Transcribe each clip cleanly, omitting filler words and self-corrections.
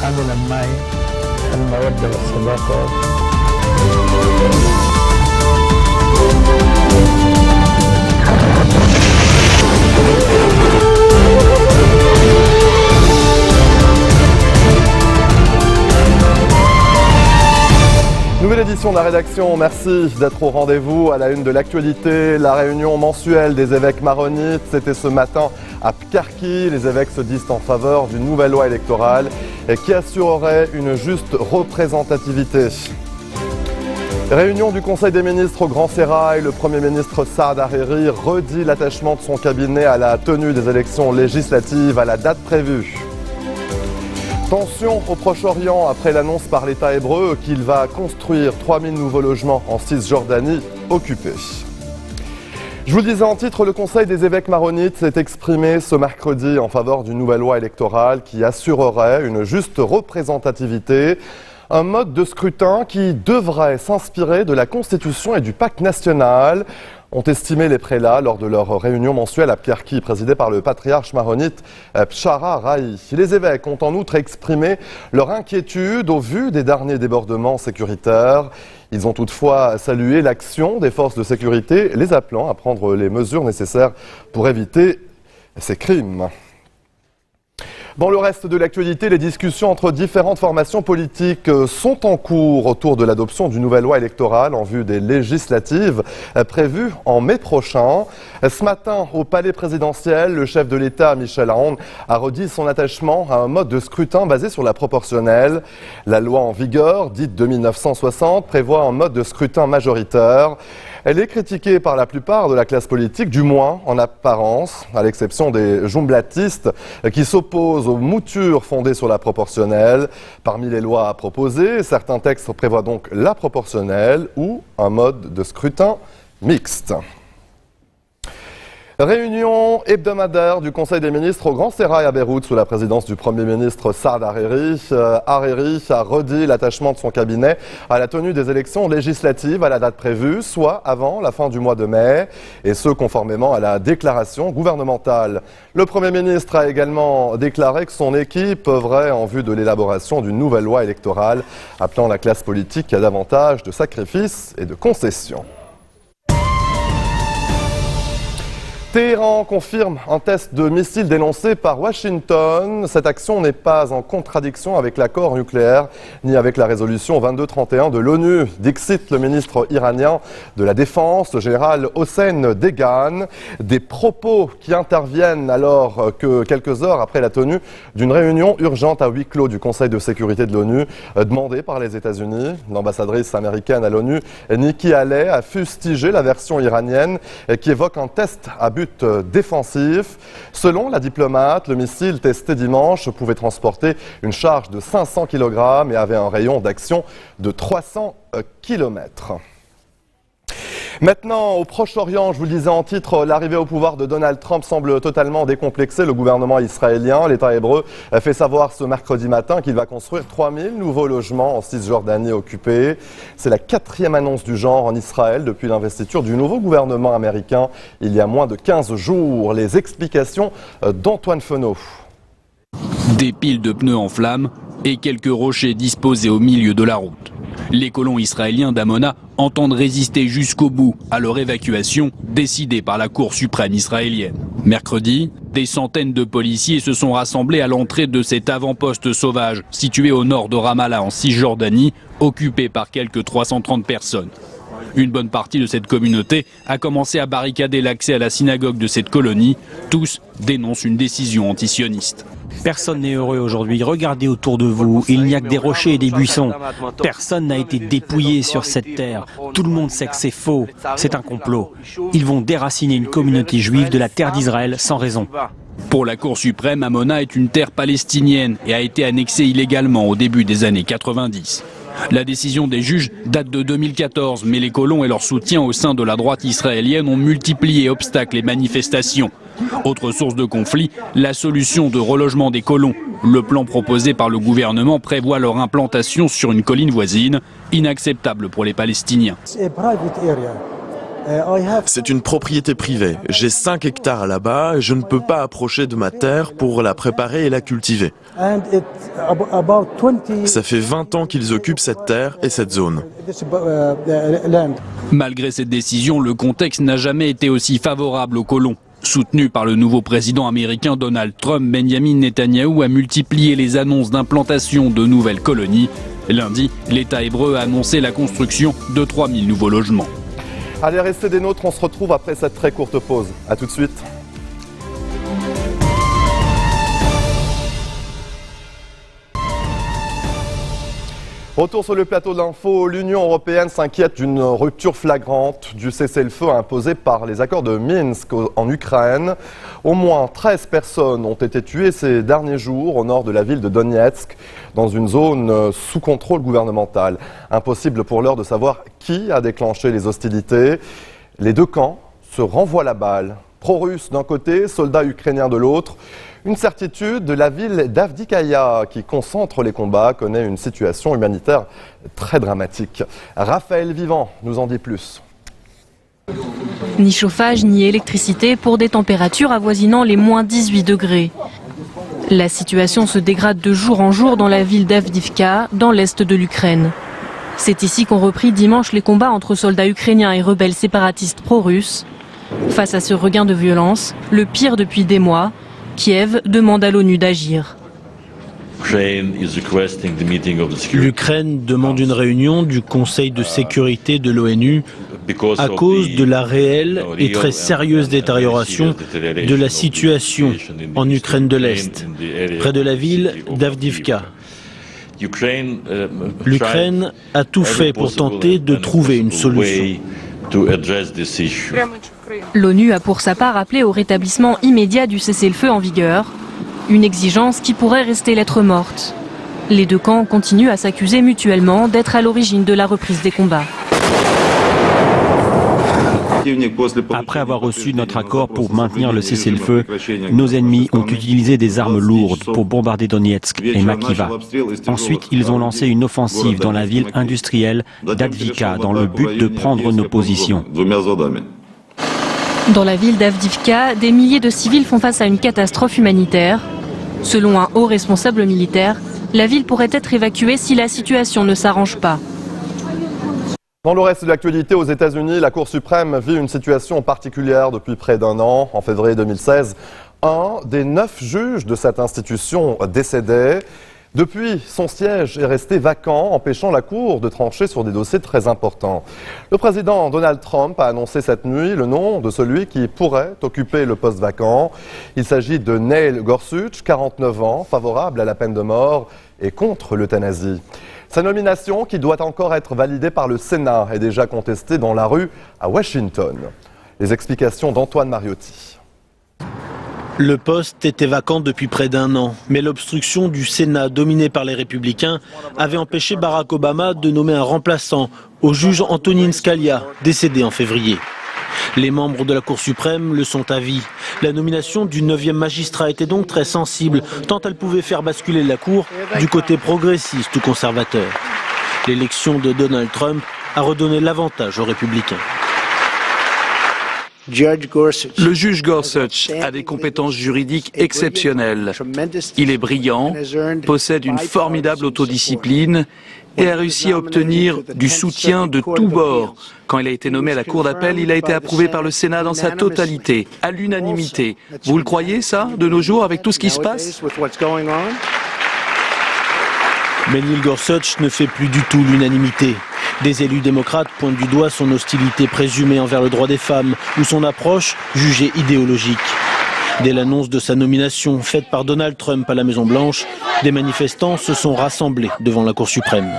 عملا معي المودة والصداقة. Nouvelle édition de la rédaction, merci d'être au rendez-vous. À la une de l'actualité, la réunion mensuelle des évêques maronites, c'était ce matin à Pkarki. Les évêques se disent en faveur d'une nouvelle loi électorale qui assurerait une juste représentativité. Réunion du Conseil des ministres au Grand Sérail, le Premier ministre Saad Hariri redit l'attachement de son cabinet à la tenue des élections législatives à la date prévue. Tension au Proche-Orient après l'annonce par l'État hébreu qu'il va construire 3000 nouveaux logements en Cisjordanie occupée. Je vous le disais en titre, le Conseil des évêques maronites s'est exprimé ce mercredi en faveur d'une nouvelle loi électorale qui assurerait une juste représentativité. Un mode de scrutin qui devrait s'inspirer de la Constitution et du pacte national, ont estimé les prélats lors de leur réunion mensuelle à Pkarki, présidée par le patriarche maronite Pshara Rai. Les évêques ont en outre exprimé leur inquiétude au vu des derniers débordements sécuritaires. Ils ont toutefois salué l'action des forces de sécurité, les appelant à prendre les mesures nécessaires pour éviter ces crimes. Dans le reste de l'actualité, les discussions entre différentes formations politiques sont en cours autour de l'adoption d'une nouvelle loi électorale en vue des législatives prévues en mai prochain. Ce matin, au palais présidentiel, le chef de l'État, Michel Aoun, a redit son attachement à un mode de scrutin basé sur la proportionnelle. La loi en vigueur, dite de 1960, prévoit un mode de scrutin majoritaire. Elle est critiquée par la plupart de la classe politique, du moins en apparence, à l'exception des jumblatistes qui s'opposent aux moutures fondées sur la proportionnelle. Parmi les lois à proposer, certains textes prévoient donc la proportionnelle ou un mode de scrutin mixte. Réunion hebdomadaire du Conseil des ministres au Grand Sérail à Beyrouth sous la présidence du Premier ministre Saad Hariri. Hariri a redit l'attachement de son cabinet à la tenue des élections législatives à la date prévue, soit avant la fin du mois de mai, et ce conformément à la déclaration gouvernementale. Le Premier ministre a également déclaré que son équipe œuvrait en vue de l'élaboration d'une nouvelle loi électorale, appelant la classe politique à davantage de sacrifices et de concessions. Téhéran confirme un test de missile dénoncé par Washington. Cette action n'est pas en contradiction avec l'accord nucléaire ni avec la résolution 2231 de l'ONU. Dixit le ministre iranien de la Défense, le général Hossein Deghan. Des propos qui interviennent alors que quelques heures après la tenue d'une réunion urgente à huis clos du Conseil de sécurité de l'ONU demandée par les États-Unis. L'ambassadrice américaine à l'ONU, Nikki Haley, a fustigé la version iranienne qui évoque un test à but défensif. Selon la diplomate, le missile testé dimanche pouvait transporter une charge de 500 kg et avait un rayon d'action de 300 km. Maintenant, au Proche-Orient, je vous le disais en titre, l'arrivée au pouvoir de Donald Trump semble totalement décomplexer le gouvernement israélien. L'État hébreu a fait savoir ce mercredi matin qu'il va construire 3000 nouveaux logements en Cisjordanie occupée. C'est la 4e annonce du genre en Israël depuis l'investiture du nouveau gouvernement américain il y a moins de 15 jours. Les explications d'Antoine Fenot. Des piles de pneus en flammes et quelques rochers disposés au milieu de la route. Les colons israéliens d'Amona entendent résister jusqu'au bout à leur évacuation décidée par la Cour suprême israélienne. Mercredi, des centaines de policiers se sont rassemblés à l'entrée de cet avant-poste sauvage situé au nord de Ramallah en Cisjordanie, occupé par quelques 330 personnes. Une bonne partie de cette communauté a commencé à barricader l'accès à la synagogue de cette colonie. Tous dénoncent une décision antisioniste. Personne n'est heureux aujourd'hui. Regardez autour de vous. Il n'y a que des rochers et des buissons. Personne n'a été dépouillé sur cette terre. Tout le monde sait que c'est faux. C'est un complot. Ils vont déraciner une communauté juive de la terre d'Israël sans raison. Pour la Cour suprême, Amona est une terre palestinienne et a été annexée illégalement au début des années 90. La décision des juges date de 2014, mais les colons et leur soutien au sein de la droite israélienne ont multiplié obstacles et manifestations. Autre source de conflit, la solution de relogement des colons. Le plan proposé par le gouvernement prévoit leur implantation sur une colline voisine, inacceptable pour les Palestiniens. C'est une propriété privée. J'ai 5 hectares là-bas et je ne peux pas approcher de ma terre pour la préparer et la cultiver. Ça fait 20 ans qu'ils occupent cette terre et cette zone. Malgré cette décision, le contexte n'a jamais été aussi favorable aux colons. Soutenu par le nouveau président américain Donald Trump, Benjamin Netanyahou a multiplié les annonces d'implantation de nouvelles colonies. Lundi, l'État hébreu a annoncé la construction de 3000 nouveaux logements. Allez, restez des nôtres, on se retrouve après cette très courte pause. A tout de suite. Retour sur le plateau de l'info, l'Union européenne s'inquiète d'une rupture flagrante du cessez-le-feu imposé par les accords de Minsk en Ukraine. Au moins 13 personnes ont été tuées ces derniers jours au nord de la ville de Donetsk, dans une zone sous contrôle gouvernemental. Impossible pour l'heure de savoir qui a déclenché les hostilités. Les deux camps se renvoient la balle. Pro-russes d'un côté, soldats ukrainiens de l'autre. Une certitude, la ville d'Avdiïka, qui concentre les combats, connaît une situation humanitaire très dramatique. Raphaël Vivant nous en dit plus. Ni chauffage, ni électricité pour des températures avoisinant les moins 18 degrés. La situation se dégrade de jour en jour dans la ville d'Avdiïka, dans l'est de l'Ukraine. C'est ici qu'ont repris dimanche les combats entre soldats ukrainiens et rebelles séparatistes pro-russes. Face à ce regain de violence, le pire depuis des mois, Kiev demande à l'ONU d'agir. L'Ukraine demande une réunion du Conseil de sécurité de l'ONU à cause de la réelle et très sérieuse détérioration de la situation en Ukraine de l'Est, près de la ville d'Avdiïka. L'Ukraine a tout fait pour tenter de trouver une solution. L'ONU a pour sa part appelé au rétablissement immédiat du cessez-le-feu en vigueur, une exigence qui pourrait rester lettre morte. Les deux camps continuent à s'accuser mutuellement d'être à l'origine de la reprise des combats. Après avoir reçu notre accord pour maintenir le cessez-le-feu, nos ennemis ont utilisé des armes lourdes pour bombarder Donetsk et Makiva. Ensuite, ils ont lancé une offensive dans la ville industrielle d'Avdiïka dans le but de prendre nos positions. Dans la ville d'Avdiïka, des milliers de civils font face à une catastrophe humanitaire. Selon un haut responsable militaire, la ville pourrait être évacuée si la situation ne s'arrange pas. Dans le reste de l'actualité, aux États-Unis, la Cour suprême vit une situation particulière depuis près d'un an. En février 2016, un des 9 juges de cette institution décédait. Depuis, son siège est resté vacant, empêchant la Cour de trancher sur des dossiers très importants. Le président Donald Trump a annoncé cette nuit le nom de celui qui pourrait occuper le poste vacant. Il s'agit de Neil Gorsuch, 49 ans, favorable à la peine de mort et contre l'euthanasie. Sa nomination, qui doit encore être validée par le Sénat, est déjà contestée dans la rue à Washington. Les explications d'Antoine Mariotti. Le poste était vacant depuis près d'un an, mais l'obstruction du Sénat, dominé par les Républicains, avait empêché Barack Obama de nommer un remplaçant au juge Antonin Scalia, décédé en février. Les membres de la Cour suprême le sont à vie. La nomination du 9e magistrat était donc très sensible, tant elle pouvait faire basculer la Cour du côté progressiste ou conservateur. L'élection de Donald Trump a redonné l'avantage aux républicains. Le juge Gorsuch a des compétences juridiques exceptionnelles. Il est brillant, possède une formidable autodiscipline et a réussi à obtenir du soutien de tous bords. Quand il a été nommé à la Cour d'appel, il a été approuvé par le Sénat dans sa totalité, à l'unanimité. Vous le croyez, ça, de nos jours, avec tout ce qui se passe ? Mais Neil Gorsuch ne fait plus du tout l'unanimité. Des élus démocrates pointent du doigt son hostilité présumée envers le droit des femmes ou son approche jugée idéologique. Dès l'annonce de sa nomination faite par Donald Trump à la Maison-Blanche, des manifestants se sont rassemblés devant la Cour suprême.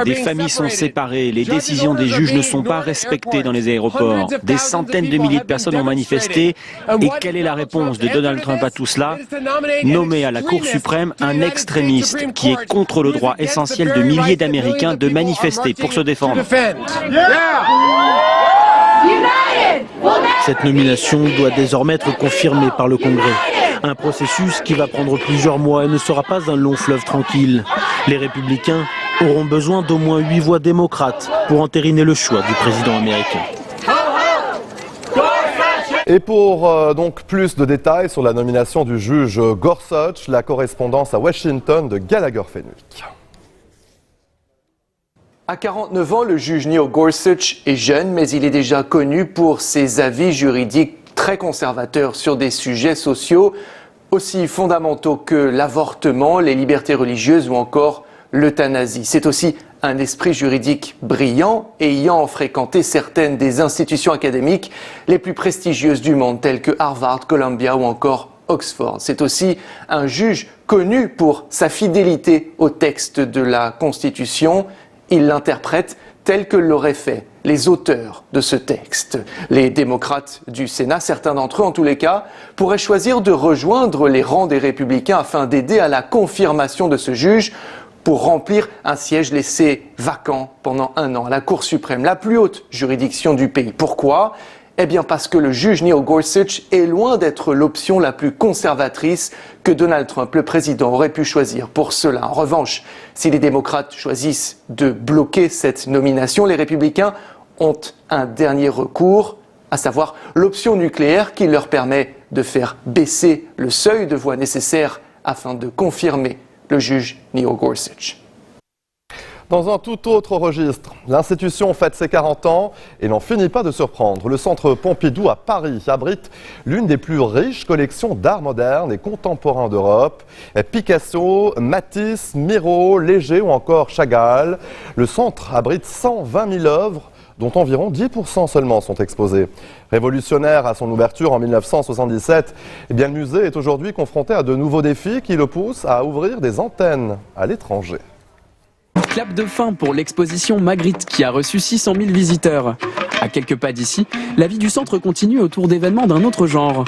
Des familles sont séparées, les décisions des juges ne sont pas respectées dans les aéroports. Des centaines de milliers de personnes ont manifesté. Et quelle est la réponse de Donald Trump à tout cela ? Nommer à la Cour suprême un extrémiste qui est contre le droit essentiel de milliers d'Américains de manifester pour se défendre. Cette nomination doit désormais être confirmée par le Congrès. Un processus qui va prendre plusieurs mois et ne sera pas un long fleuve tranquille. Les républicains auront besoin d'au moins 8 voix démocrates pour entériner le choix du président américain. Et pour donc plus de détails sur la nomination du juge Gorsuch, la correspondance à Washington de Gallagher Fenwick. À 49 ans, le juge Neil Gorsuch est jeune, mais il est déjà connu pour ses avis juridiques très conservateurs sur des sujets sociaux aussi fondamentaux que l'avortement, les libertés religieuses ou encore l'euthanasie. C'est aussi un esprit juridique brillant, ayant fréquenté certaines des institutions académiques les plus prestigieuses du monde, telles que Harvard, Columbia ou encore Oxford. C'est aussi un juge connu pour sa fidélité au texte de la Constitution. Il l'interprète tel que l'auraient fait les auteurs de ce texte. Les démocrates du Sénat, certains d'entre eux en tous les cas, pourraient choisir de rejoindre les rangs des républicains afin d'aider à la confirmation de ce juge pour remplir un siège laissé vacant pendant 1 an à la Cour suprême, la plus haute juridiction du pays. Pourquoi ? Eh bien parce que le juge Neil Gorsuch est loin d'être l'option la plus conservatrice que Donald Trump, le président, aurait pu choisir pour cela. En revanche, si les démocrates choisissent de bloquer cette nomination, les républicains ont un dernier recours, à savoir l'option nucléaire qui leur permet de faire baisser le seuil de voix nécessaire afin de confirmer le juge Neil Gorsuch. Dans un tout autre registre, l'institution fête ses 40 ans et n'en finit pas de surprendre. Le Centre Pompidou à Paris abrite l'une des plus riches collections d'art moderne et contemporain d'Europe. Picasso, Matisse, Miro, Léger ou encore Chagall. Le centre abrite 120 000 œuvres, dont environ 10% seulement sont exposées. Révolutionnaire à son ouverture en 1977, eh bien, le musée est aujourd'hui confronté à de nouveaux défis qui le poussent à ouvrir des antennes à l'étranger. Clap de fin pour l'exposition Magritte qui a reçu 600 000 visiteurs. À quelques pas d'ici, la vie du centre continue autour d'événements d'un autre genre.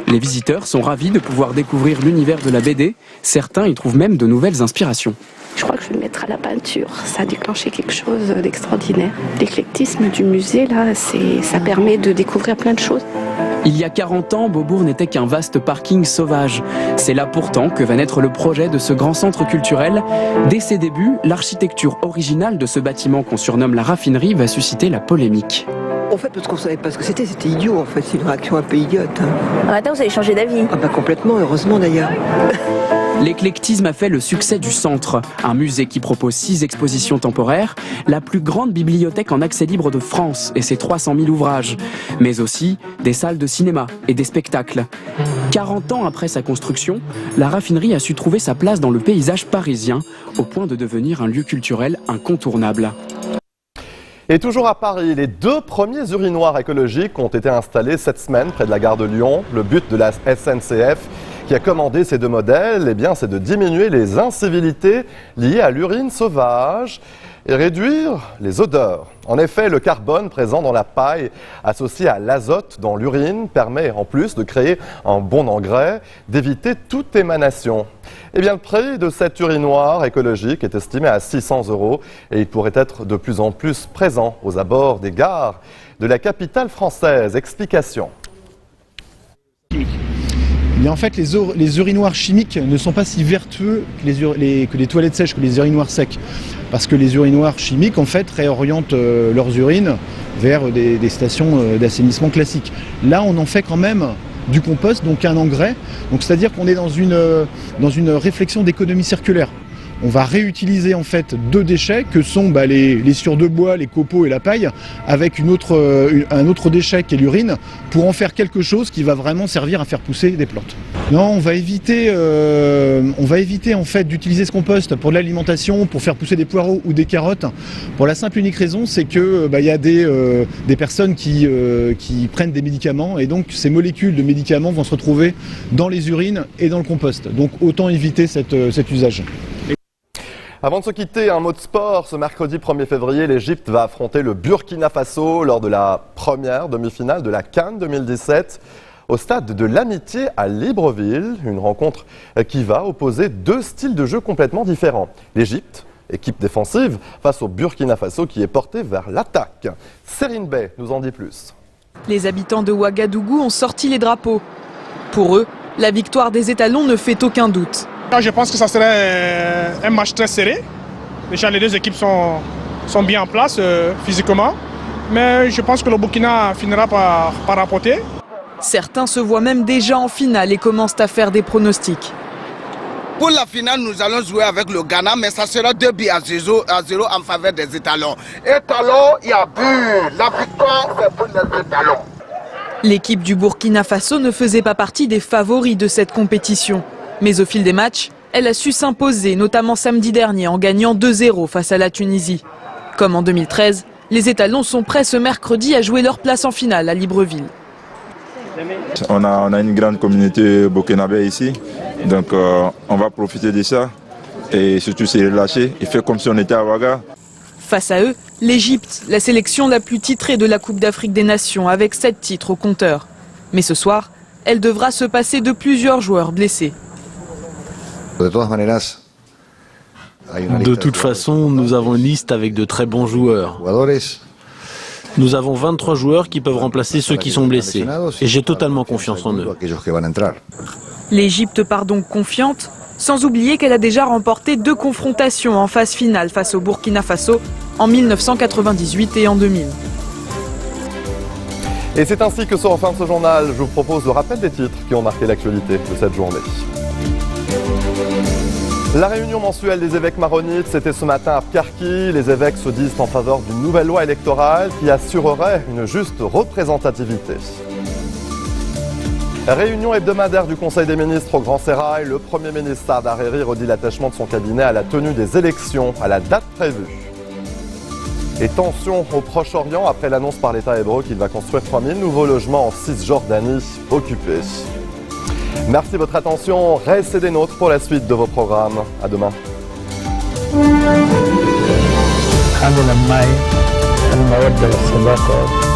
Les visiteurs sont ravis de pouvoir découvrir l'univers de la BD. Certains y trouvent même de nouvelles inspirations. Je crois que je vais me mettre à la peinture. Ça a déclenché quelque chose d'extraordinaire. L'éclectisme du musée, là, ça permet de découvrir plein de choses. Il y a 40 ans, Beaubourg n'était qu'un vaste parking sauvage. C'est là pourtant que va naître le projet de ce grand centre culturel. Dès ses débuts, l'architecture originale de ce bâtiment qu'on surnomme la raffinerie va susciter la polémique. En fait, parce qu'on savait pas ce que c'était idiot en fait, c'est une réaction un peu idiote. Maintenant, vous avez changé d'avis. Ah bah complètement, heureusement d'ailleurs. L'éclectisme a fait le succès du centre, un musée qui propose 6 expositions temporaires, la plus grande bibliothèque en accès libre de France et ses 300 000 ouvrages, mais aussi des salles de cinéma et des spectacles. 40 ans après sa construction, la raffinerie a su trouver sa place dans le paysage parisien, au point de devenir un lieu culturel incontournable. Et toujours à Paris, les 2 premiers urinoirs écologiques ont été installés cette semaine près de la gare de Lyon. Le but de la SNCF, qui a commandé ces 2 modèles, eh bien, c'est de diminuer les incivilités liées à l'urine sauvage et réduire les odeurs. En effet, le carbone présent dans la paille associé à l'azote dans l'urine permet, en plus de créer un bon engrais, d'éviter toute émanation. Eh bien, le prix de cet urinoir écologique est estimé à 600 € et il pourrait être de plus en plus présent aux abords des gares de la capitale française. Explication. Mais en fait, les urinoirs chimiques ne sont pas si vertueux que les toilettes sèches, que les urinoirs secs. Parce que les urinoirs chimiques, en fait, réorientent leurs urines vers des stations d'assainissement classiques. Là, on en fait quand même du compost, donc un engrais. Donc, c'est-à-dire qu'on est dans une réflexion d'économie circulaire. On va réutiliser en fait 2 déchets que sont les sciures de bois, les copeaux et la paille, avec un autre déchet qui est l'urine, pour en faire quelque chose qui va vraiment servir à faire pousser des plantes. Non, on va éviter en fait d'utiliser ce compost pour de l'alimentation, pour faire pousser des poireaux ou des carottes. Pour la simple et unique raison, c'est que y a des personnes qui prennent des médicaments et donc ces molécules de médicaments vont se retrouver dans les urines et dans le compost. Donc autant éviter cet usage. Avant de se quitter, un mot de sport. Ce mercredi 1er février, l'Égypte va affronter le Burkina Faso lors de la première demi-finale de la CAN 2017 au stade de l'Amitié à Libreville. Une rencontre qui va opposer 2 styles de jeu complètement différents. L'Égypte, équipe défensive, face au Burkina Faso qui est porté vers l'attaque. Serine Bey nous en dit plus. Les habitants de Ouagadougou ont sorti les drapeaux. Pour eux, la victoire des étalons ne fait aucun doute. Je pense que ça serait un match très serré. Déjà, les 2 équipes sont bien en place physiquement. Mais je pense que le Burkina finira par rapporter. Certains se voient même déjà en finale et commencent à faire des pronostics. Pour la finale, nous allons jouer avec le Ghana, mais ça sera 2 buts à 0 en faveur des Étalons. Étalons, il y a but. La victoire, c'est pour les Étalons. L'équipe du Burkina Faso ne faisait pas partie des favoris de cette compétition. Mais au fil des matchs, elle a su s'imposer, notamment samedi dernier, en gagnant 2-0 face à la Tunisie. Comme en 2013, les Étalons sont prêts ce mercredi à jouer leur place en finale à Libreville. On a une grande communauté burkinabé ici, donc on va profiter de ça et surtout se relâcher et faire comme si on était à Ouaga. Face à eux, l'Égypte, la sélection la plus titrée de la Coupe d'Afrique des Nations avec 7 titres au compteur. Mais ce soir, elle devra se passer de plusieurs joueurs blessés. De toute façon, nous avons une liste avec de très bons joueurs. Nous avons 23 joueurs qui peuvent remplacer ceux qui sont blessés. Et j'ai totalement confiance en eux. L'Égypte part donc confiante, sans oublier qu'elle a déjà remporté 2 confrontations en phase finale face au Burkina Faso en 1998 et en 2000. Et c'est ainsi que sort fin de ce journal. Je vous propose le rappel des titres qui ont marqué l'actualité de cette journée. La réunion mensuelle des évêques maronites, c'était ce matin à Pkarki. Les évêques se disent en faveur d'une nouvelle loi électorale qui assurerait une juste représentativité. Réunion hebdomadaire du Conseil des ministres au Grand Sérail. Le Premier ministre Saad Hariri redit l'attachement de son cabinet à la tenue des élections à la date prévue. Et tension au Proche-Orient après l'annonce par l'État hébreu qu'il va construire 3000 nouveaux logements en Cisjordanie occupée. Merci de votre attention. Restez des nôtres pour la suite de vos programmes. À demain. هذا لما المودة والصداقة